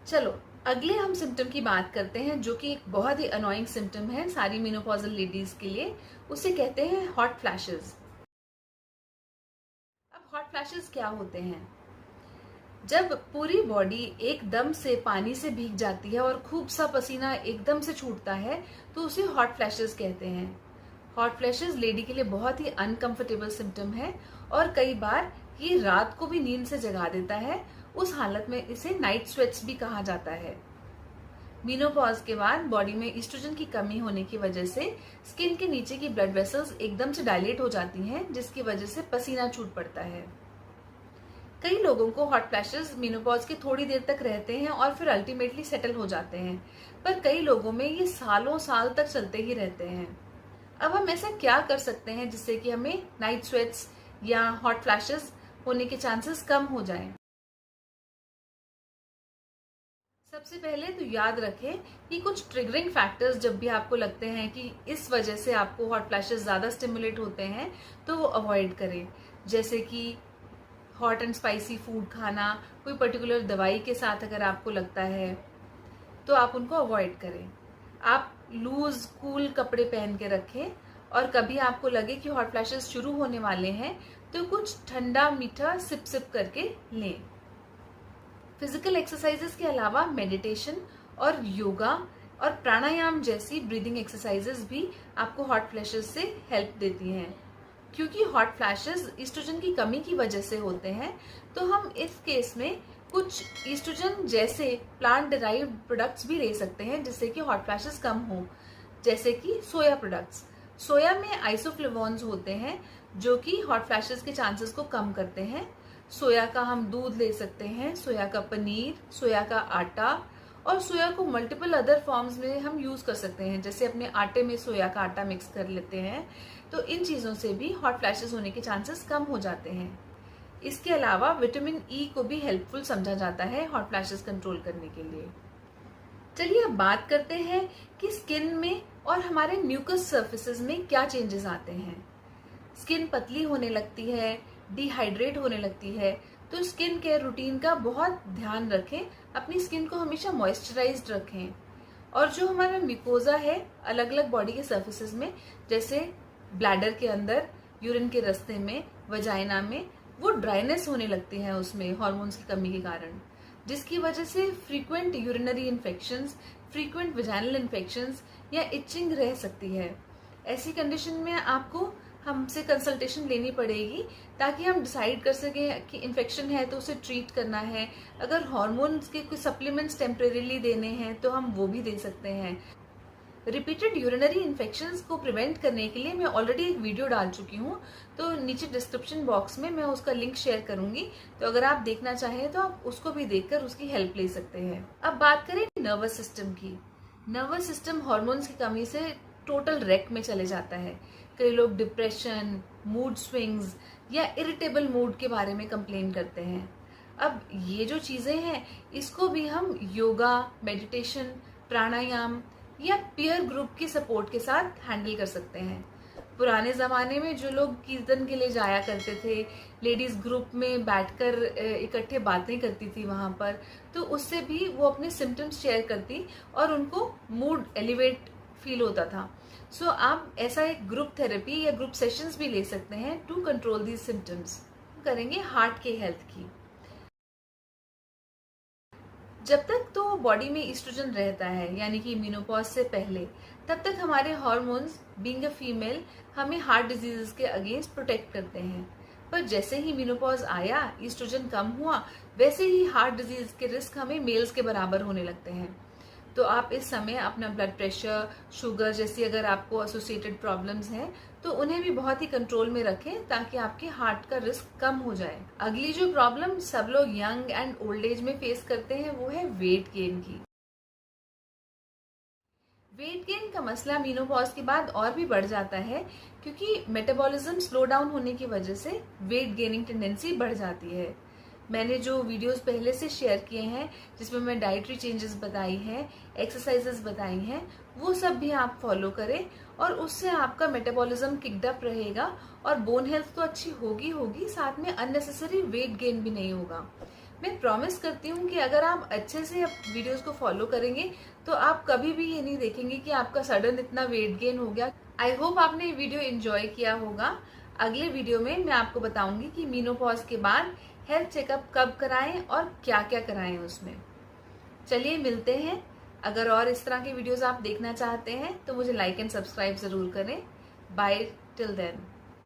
चलो अगले हम सिम्टम की बात करते हैं, जो कि एक बहुत ही अनोइंग सिम्टम है सारी मेनोपॉजल लेडीज के लिए। उसे कहते हैं हॉट फ्लैशेस। अब हॉट फ्लैशेस क्या होते हैं? जब पूरी बॉडी एकदम से पानी से भीग जाती है और खूब सा पसीना एकदम से छूटता है, तो उसे हॉट फ्लैशेस कहते हैं। हॉट फ्लैशेस लेडी के लिए बहुत ही अनकंफर्टेबल सिम्टम है और कई बार ये रात को भी नींद से जगा देता है। उस हालत में इसे नाइट स्वेट्स भी कहा जाता है। मीनोपॉज के बाद बॉडी में ईस्ट्रोजन की कमी होने की वजह से स्किन के नीचे की ब्लड वेसल्स एकदम से डायलेट हो जाती हैं, जिसकी वजह से पसीना छूट पड़ता है। कई लोगों को हॉट फ्लैशेस मीनोपॉज के थोड़ी देर तक रहते हैं और फिर अल्टीमेटली सेटल हो जाते हैं, पर कई लोगों में ये सालों साल तक चलते ही रहते हैं। अब हम ऐसा क्या कर सकते हैं जिससे कि हमें नाइट स्वेट्स या हॉट फ्लैशेस होने के चांसेस कम हो जाएं? सबसे पहले तो याद रखें कि कुछ ट्रिगरिंग फैक्टर्स जब भी आपको लगते हैं कि इस वजह से आपको हॉट फ्लैशेस ज्यादा स्टिमुलेट होते हैं, तो वो अवॉइड करें। जैसे कि हॉट एंड स्पाइसी फूड खाना, कोई पर्टिकुलर दवाई के साथ अगर आपको लगता है तो आप उनको अवॉइड करें। आप लूज कूल कपड़े पहन के रखें और कभी आपको लगे कि हॉट फ्लैशेस शुरू होने वाले हैं तो कुछ ठंडा मीठा सिप सिप करके लें। फिजिकल एक्सरसाइजेस के अलावा मेडिटेशन और योगा और प्राणायाम जैसी ब्रीदिंग एक्सरसाइजेस भी आपको हॉट फ्लैशेस से हेल्प देती हैं। क्योंकि हॉट फ्लैशेस ईस्ट्रोजन की कमी की वजह से होते हैं, तो हम इस केस में कुछ ईस्ट्रोजन जैसे प्लांट डिराइव्ड प्रोडक्ट्स भी ले सकते हैं जिससे कि हॉट फ्लैशेस कम हो। जैसे कि सोया प्रोडक्ट्स। सोया में आइसोफ्लेवोन्स होते हैं जो कि हॉट फ्लैशेस के चांसेस को कम करते हैं। सोया का हम दूध ले सकते हैं, सोया का पनीर, सोया का आटा, और सोया को मल्टीपल अदर फॉर्म्स में हम यूज कर सकते हैं। जैसे अपने आटे में सोया का आटा मिक्स कर लेते हैं, तो इन चीजों से भी हॉट फ्लैशेस होने के चांसेस कम हो जाते हैं। इसके अलावा विटामिन ई को भी हेल्पफुल समझा जाता है हॉट फ्लैशेस कंट्रोल करने के लिए। चलिए अब बात करते हैं कि स्किन में और हमारे म्यूकस सर्फेसेस में क्या चेंजेस आते हैं। स्किन पतली होने लगती है, डिहाइड्रेट होने लगती है, तो स्किन केयर रूटीन का बहुत ध्यान रखें। अपनी स्किन को हमेशा मॉइस्चराइज्ड रखें। और जो हमारा म्यूकोजा है अलग अलग बॉडी के सर्फेसेस में, जैसे ब्लैडर के अंदर, यूरिन के रास्ते में, वजाइना में, वो ड्राइनेस होने लगती है उसमें हार्मोन्स की कमी के कारण, जिसकी वजह से frequent urinary infections, frequent vaginal infections या इचिंग रह सकती है। ऐसी कंडीशन में आपको हमसे कंसल्टेशन लेनी पड़ेगी ताकि हम डिसाइड कर सकें कि इन्फेक्शन है तो उसे ट्रीट करना है। अगर हार्मोन्स के कुछ सप्लीमेंट्स टेम्परेरीली देने हैं तो हम वो भी दे सकते हैं। रिपीटेड यूरिनरी इन्फेक्शंस को प्रिवेंट करने के लिए मैं ऑलरेडी एक वीडियो डाल चुकी हूँ, तो नीचे डिस्क्रिप्शन बॉक्स में मैं उसका लिंक शेयर करूंगी, तो अगर आप देखना चाहें तो आप उसको भी देखकर उसकी हेल्प ले सकते हैं। अब बात करें नर्वस सिस्टम की। नर्वस सिस्टम हार्मोन्स की कमी से टोटल रेक में चले जाता है। कई लोग डिप्रेशन, मूड स्विंग्स या इरिटेबल मूड के बारे में कंप्लेन करते हैं। अब ये जो चीजें हैं इसको भी हम योगा, मेडिटेशन, प्राणायाम या पीयर ग्रुप के सपोर्ट के साथ हैंडल कर सकते हैं। पुराने जमाने में जो लोग कीर्तन के लिए जाया करते थे, लेडीज ग्रुप में बैठकर इकट्ठे बातें करती थी वहां पर, तो उससे भी वो अपने सिम्टम्स शेयर करती और उनको मूड एलिवेट फील होता था। सो आप ऐसा एक ग्रुप थेरेपी या ग्रुप सेशंस भी ले सकते हैं टू कंट्रोल दीज सिम्टम्स। करेंगे हार्ट के हेल्थ की। जब तक तो बॉडी में ईस्ट्रोजन रहता है, यानी कि मेनोपॉज से पहले, तब तक हमारे हार्मोन्स बीइंग अ फीमेल हमें हार्ट डिजीजेस के अगेंस्ट प्रोटेक्ट करते हैं। पर जैसे ही मेनोपॉज आया, ईस्ट्रोजन कम हुआ, वैसे ही हार्ट डिजीज के रिस्क हमें मेल्स के बराबर होने लगते हैं। तो आप इस समय अपना ब्लड प्रेशर, शुगर जैसी अगर आपको एसोसिएटेड प्रॉब्लम्स हैं तो उन्हें भी बहुत ही कंट्रोल में रखें ताकि आपके हार्ट का रिस्क कम हो जाए। अगली जो प्रॉब्लम सब लोग यंग एंड ओल्ड एज में फेस करते हैं वो है वेट गेन की। वेट गेन का मसला मेनोपॉज के बाद और भी बढ़ जाता है, क्योंकि मेटाबॉलिज्म स्लो डाउन होने की वजह से वेट गेनिंग टेंडेंसी बढ़ जाती है। मैंने जो वीडियोस पहले से शेयर किए हैं जिसमें मैं डाइटरी चेंजेस बताई हैं, एक्सरसाइजेस बताई हैं, वो सब भी आप फॉलो करें और उससे आपका मेटाबॉलिज्म किक्ड अप रहेगा और बोन हेल्थ तो अच्छी होगी, साथ में अननेसेसरी वेट गेन भी नहीं होगा। मैं प्रॉमिस करती हूँ कि अगर आप अच्छे से वीडियोस को फॉलो करेंगे तो आप कभी भी ये नहीं देखेंगे कि आपका सडन इतना वेट गेन हो गया। आई होप आपने ये वीडियो एंजॉय किया होगा। अगले वीडियो में मैं आपको बताऊंगी कि मीनोपॉज के बाद हेल्थ चेकअप कब कराएं और क्या क्या कराएं उसमें। चलिए मिलते हैं। अगर और इस तरह के वीडियोस आप देखना चाहते हैं तो मुझे लाइक एंड सब्सक्राइब जरूर करें। Bye till then.